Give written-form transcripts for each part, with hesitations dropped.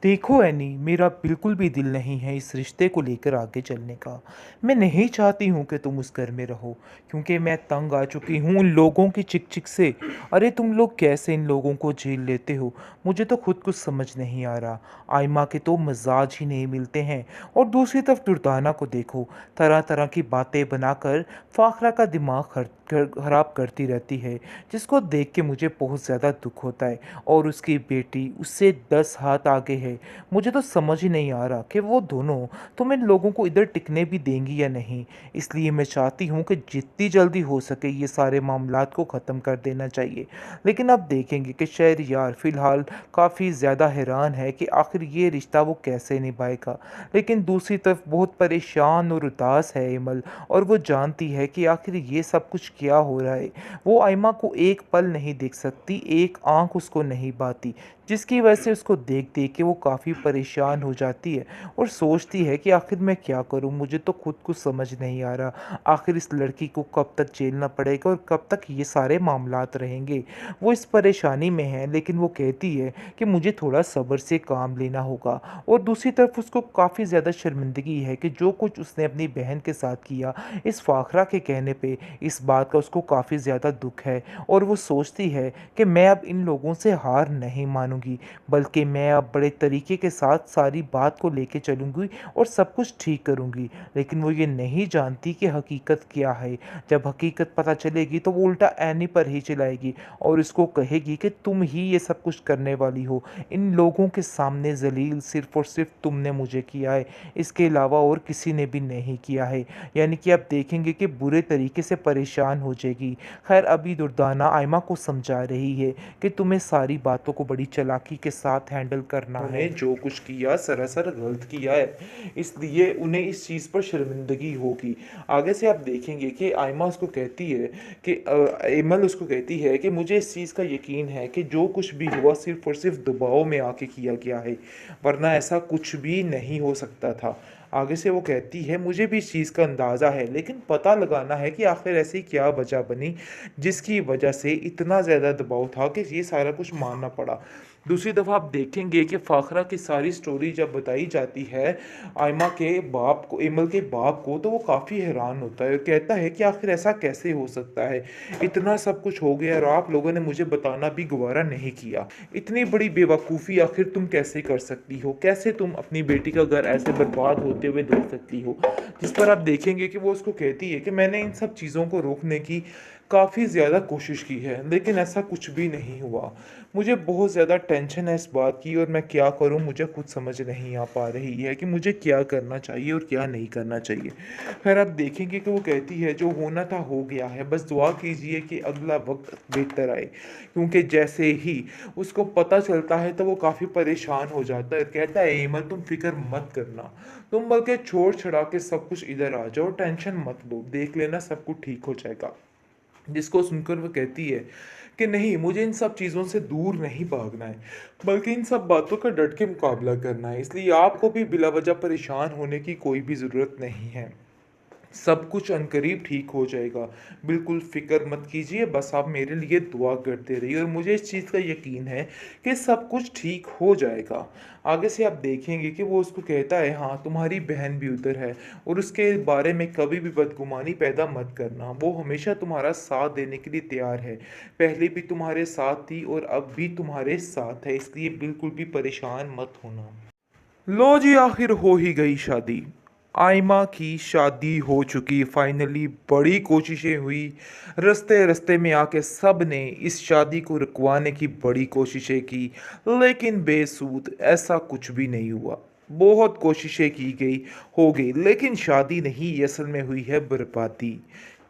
देखो एनी, मेरा बिल्कुल भी दिल नहीं है इस रिश्ते को लेकर आगे चलने का। मैं नहीं चाहती हूँ कि तुम उस घर में रहो, क्योंकि मैं तंग आ चुकी हूँ उन लोगों की चिक-चिक से। अरे तुम लोग कैसे इन लोगों को झेल लेते हो? मुझे तो खुद कुछ समझ नहीं आ रहा। आइमा के तो मिज़ाज ही नहीं मिलते हैं, और दूसरी तरफ दुर्दाना को देखो, तरह-तरह की बातें बनाकर फ़ाखरा का दिमाग खराब करती रहती है, जिसको देख के मुझे बहुत ज़्यादा दुःख होता है। और उसकी बेटी उससे 10 हाथ आगे है। मुझे तो समझ ही नहीं आ रहा कि वो दोनों तुम इन लोगों को इधर टिकने भी देंगी या नहीं। इसलिए मैं चाहती हूँ कि जितनी जल्दी हो सके ये सारे मामलात को ख़त्म कर देना चाहिए। लेकिन अब देखेंगे कि शहरयार फ़िलहाल काफ़ी ज़्यादा हैरान है कि आखिर ये रिश्ता वो कैसे निभाएगा। लेकिन दूसरी तरफ बहुत परेशान और उदास है इमल, और वो जानती है कि आखिर ये सब कुछ क्या हो रहा है। वो आइमा को एक पल नहीं देख सकती, एक आँख उसको नहीं भाती, जिसकी वजह से उसको देख-देख के वो काफ़ी परेशान हो जाती है और सोचती है कि आखिर मैं क्या करूँ? मुझे तो खुद कुछ समझ नहीं आ रहा। आखिर इस लड़की को कब तक झेलना पड़ेगा और कब तक ये सारे मामलात रहेंगे? वो इस परेशानी में है, लेकिन वो कहती है कि मुझे थोड़ा सब्र से काम लेना होगा, और दूसरी तरफ उसको काफ़ी ज़्यादा शर्मिंदगी है कि जो कुछ उसने अपनी बहन के साथ किया, इस फ़ाखरा के कहने पे, इस बात का उसको काफ़ी ज़्यादा दुःख है। और वो सोचती है कि मैं अब इन लोगों से हार नहीं मानूँगी, बल्कि मैं अब बड़े तरीके के साथ सारी बात को लेके चलूँगी और सब कुछ ठीक करूँगी। लेकिन वो ये नहीं जानती कि हकीकत क्या है। जब हकीकत पता चलेगी तो वो उल्टा एनी पर ही चिल्लाएगी और उसको कहेगी कि तुम ही ये सब कुछ करने वाली हो। इन लोगों के सामने ज़लील सिर्फ़ और सिर्फ़ तुमने मुझे किया है, इसके अलावा और किसी ने भी नहीं किया है। यानी कि आप देखेंगे कि बुरे तरीके से परेशान हो जाएगी। खैर अभी दुर्दाना आयमा को समझा रही है कि तुम्हें सारी बातों को बड़ी चालाकी के साथ हैंडल करना है। उन्हें जो कुछ किया सरासर गलत किया है, इसलिए उन्हें इस चीज़ पर शर्मिंदगी होगी। आगे से आप देखेंगे कि आयमा उसको कहती है कि एमल उसको कहती है कि मुझे इस चीज़ का यकीन है कि जो कुछ भी हुआ सिर्फ़ और सिर्फ़ दबाव में आके किया गया है, वरना ऐसा कुछ भी नहीं हो सकता था। आगे से वो कहती है मुझे भी इस चीज़ का अंदाज़ा है, लेकिन पता लगाना है कि आखिर ऐसी क्या वजह बनी जिसकी वजह से इतना ज़्यादा दबाव था कि ये सारा कुछ मानना पड़ा। दूसरी दफ़ा आप देखेंगे कि फ़ाखरा की सारी स्टोरी जब बताई जाती है आयमा के बाप को, एमल के बाप को, तो वो काफ़ी हैरान होता है और कहता है कि आखिर ऐसा कैसे हो सकता है? इतना सब कुछ हो गया और आप लोगों ने मुझे बताना भी गवारा नहीं किया। इतनी बड़ी बेवकूफ़ी आखिर तुम कैसे कर सकती हो? कैसे तुम अपनी बेटी का घर ऐसे बर्बाद होते हुए देख सकती हो? जिस पर आप देखेंगे कि वो उसको कहती है कि मैंने इन सब चीज़ों को रोकने की काफ़ी ज़्यादा कोशिश की है, लेकिन ऐसा कुछ भी नहीं हुआ। मुझे बहुत ज़्यादा टेंशन है इस बात की और मैं क्या करूँ मुझे खुद समझ नहीं आ पा रही है कि मुझे क्या करना चाहिए और क्या नहीं करना चाहिए। ख़ैर आप देखेंगे कि वो कहती है जो होना था हो गया है, बस दुआ कीजिए कि अगला वक़्त बेहतर आए। क्योंकि जैसे ही उसको पता चलता है तो वो काफ़ी परेशान हो जाता है, कहता है एमल तुम फ़िक्र मत करना, तुम बल्कि छोड़-छुड़ा के सब कुछ इधर आ जाओ, टेंशन मत लो, देख लेना सब कुछ ठीक हो जाएगा। जिसको सुनकर वो कहती है कि नहीं, मुझे इन सब चीज़ों से दूर नहीं भागना है, बल्कि इन सब बातों का डट के मुकाबला करना है, इसलिए आपको भी बिला वजह परेशान होने की कोई भी ज़रूरत नहीं है। सब कुछ अनकरीब ठीक हो जाएगा। बिल्कुल फ़िक्र मत कीजिए, बस आप मेरे लिए दुआ करते रहिए और मुझे इस चीज़ का यकीन है कि सब कुछ ठीक हो जाएगा। आगे से आप देखेंगे कि वो उसको कहता है हाँ, तुम्हारी बहन भी उधर है और उसके बारे में कभी भी बदगुमानी पैदा मत करना। वो हमेशा तुम्हारा साथ देने के लिए तैयार है। पहले भी तुम्हारे साथ थी और अब भी तुम्हारे साथ है, इसलिए बिल्कुल भी परेशान मत होना। लो जी, आखिर हो ही गई शादी। आयमा की शादी हो चुकी फाइनली, बड़ी कोशिशें हुई, रास्ते रास्ते में आके सब ने इस शादी को रुकवाने की बड़ी कोशिशें की, लेकिन बेसूद, ऐसा कुछ भी नहीं हुआ। बहुत कोशिशें की गई, हो गई, लेकिन शादी नहीं, ये असल में हुई है बर्बादी।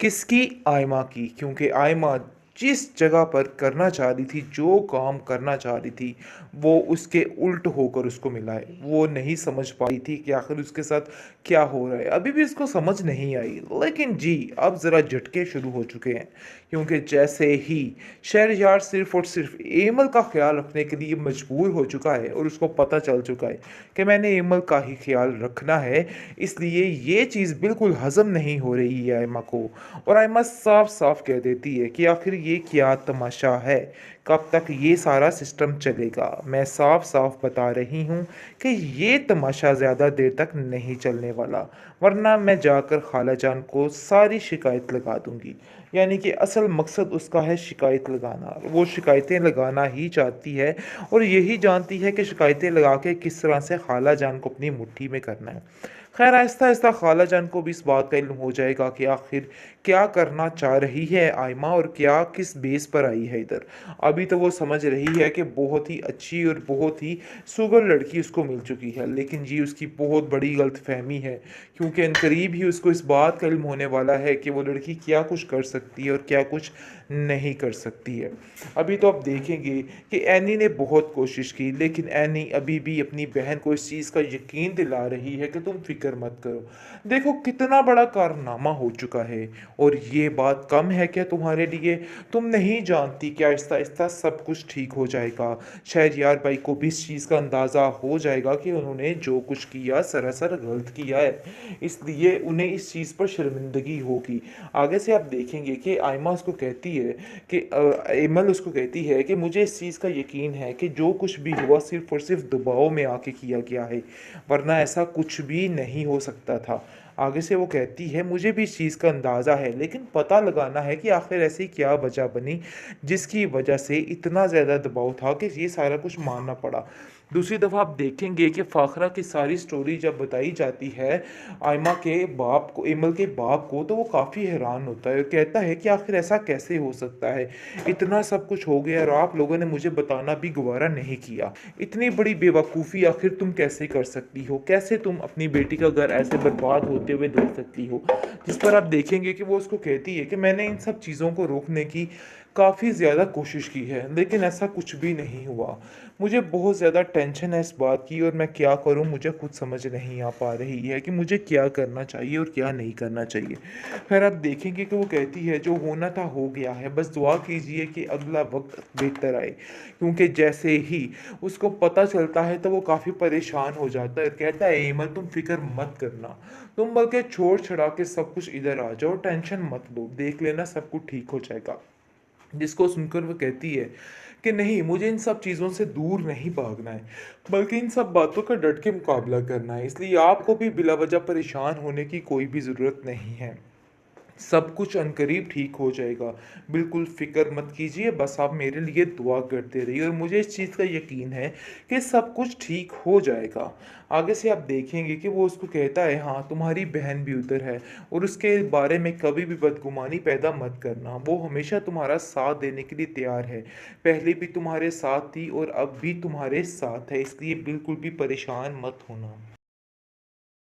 किसकी? आयमा की, क्योंकि आयमा जिस जगह पर करना चाह रही थी, जो काम करना चाह रही थी, वो उसके उल्ट होकर उसको मिला है। वो नहीं समझ पाई थी कि आखिर उसके साथ क्या हो रहा है। अभी भी उसको समझ नहीं आई, लेकिन जी, अब ज़रा झटके शुरू हो चुके हैं, क्योंकि जैसे ही शहरयार सिर्फ़ और सिर्फ़ एमल का ख़्याल रखने के लिए मजबूर हो चुका है और उसको पता चल चुका है कि मैंने एमल का ही ख़्याल रखना है, इसलिए ये चीज़ बिल्कुल हज़म नहीं हो रही है आयमा को। और आयमा साफ-साफ कह देती है कि आखिर ये क्या तमाशा है? कब तक ये सारा सिस्टम चलेगा? मैं साफ-साफ बता रही हूँ कि ये तमाशा ज़्यादा देर तक नहीं चलने वाला, वरना मैं जाकर खालाजान को सारी शिकायत लगा दूँगी। यानी कि असल मकसद उसका है शिकायत लगाना। वो शिकायतें लगाना ही चाहती है और यही जानती है कि शिकायतें लगा के किस तरह से खालाजान को अपनी मुट्ठी में करना है। खैर आहिस्ता-आहिस्ता खालाजान को भी इस बात का इल्म हो जाएगा कि आखिर क्या करना चाह रही है आइमा और क्या किस बेस पर आई है इधर। अभी तो वो समझ रही है कि बहुत ही अच्छी और बहुत ही सुघड़ लड़की उसको मिल चुकी है, लेकिन ये उसकी बहुत बड़ी गलतफ़हमी है, क्योंकि अनकरीब ही उसको इस बात का इल्म होने वाला है कि वो लड़की क्या कुछ कर सकती है और क्या कुछ नहीं कर सकती है। अभी तो आप देखेंगे कि एनी ने बहुत कोशिश की, लेकिन एनी अभी भी अपनी बहन को इस चीज़ का यकीन दिला रही है कि तुम फ़िक्र मत करो। देखो कितना बड़ा कारनामा हो चुका है और ये बात कम है क्या तुम्हारे लिए? तुम नहीं जानती कि आहिस्ता-आहिस्ता सब कुछ ठीक हो जाएगा। शहरयार भाई को भी इस चीज़ का अंदाज़ा हो जाएगा कि उन्होंने जो कुछ किया सरासर गलत किया है, इसलिए उन्हें इस चीज़ पर शर्मिंदगी होगी। आगे से आप देखेंगे कि आइमा उसको कहती है कि एमल उसको कहती है कि मुझे इस चीज़ का यकीन है कि जो कुछ भी हुआ सिर्फ़ और सिर्फ़ दबाव में आके किया गया है, वरना ऐसा कुछ भी नहीं हो सकता था। आगे से वो कहती है मुझे भी इस चीज़ का अंदाज़ा है, लेकिन पता लगाना है कि आखिर ऐसी क्या वजह बनी जिसकी वजह से इतना ज़्यादा दबाव था कि ये सारा कुछ मानना पड़ा। दूसरी दफ़ा आप देखेंगे कि फ़ाखरा की सारी स्टोरी जब बताई जाती है आयमा के बाप को, इमल के बाप को, तो वो काफ़ी हैरान होता है और कहता है कि आखिर ऐसा कैसे हो सकता है? इतना सब कुछ हो गया और आप लोगों ने मुझे बताना भी गवारा नहीं किया। इतनी बड़ी बेवकूफ़ी आखिर तुम कैसे कर सकती हो? कैसे तुम अपनी बेटी का घर ऐसे बर्बाद होते हुए देख सकती हो? जिस पर आप देखेंगे कि वो उसको कहती है कि मैंने इन सब चीज़ों को रोकने की काफ़ी ज़्यादा कोशिश की है, लेकिन ऐसा कुछ भी नहीं हुआ। मुझे बहुत ज़्यादा टेंशन है इस बात की और मैं क्या करूँ मुझे खुद समझ नहीं आ पा रही है कि मुझे क्या करना चाहिए और क्या नहीं करना चाहिए। ख़ैर आप देखेंगे कि वो कहती है जो होना था हो गया है, बस दुआ कीजिए कि अगला वक़्त बेहतर आए। क्योंकि जैसे ही उसको पता चलता है तो वो काफ़ी परेशान हो जाता है और कहता है एमल तुम फ़िक्र मत करना, तुम बल्कि छोड़-छुड़ा के सब कुछ इधर आ जाओ, टेंशन मत लो, देख लेना सब कुछ ठीक हो जाएगा। जिसको सुनकर वो कहती है कि नहीं मुझे इन सब चीज़ों से दूर नहीं भागना है, बल्कि इन सब बातों का डट के मुकाबला करना है, इसलिए आपको भी बिला वजह परेशान होने की कोई भी ज़रूरत नहीं है। सब कुछ अनकरीब ठीक हो जाएगा। बिल्कुल फ़िक्र मत कीजिए, बस आप मेरे लिए दुआ करते रहिए और मुझे इस चीज़ का यकीन है कि सब कुछ ठीक हो जाएगा। आगे से आप देखेंगे कि वो उसको कहता है हाँ, तुम्हारी बहन भी उधर है और उसके बारे में कभी भी बदगुमानी पैदा मत करना। वो हमेशा तुम्हारा साथ देने के लिए तैयार है। पहले भी तुम्हारे साथ थी और अब भी तुम्हारे साथ है, इसलिए बिल्कुल भी परेशान मत होना।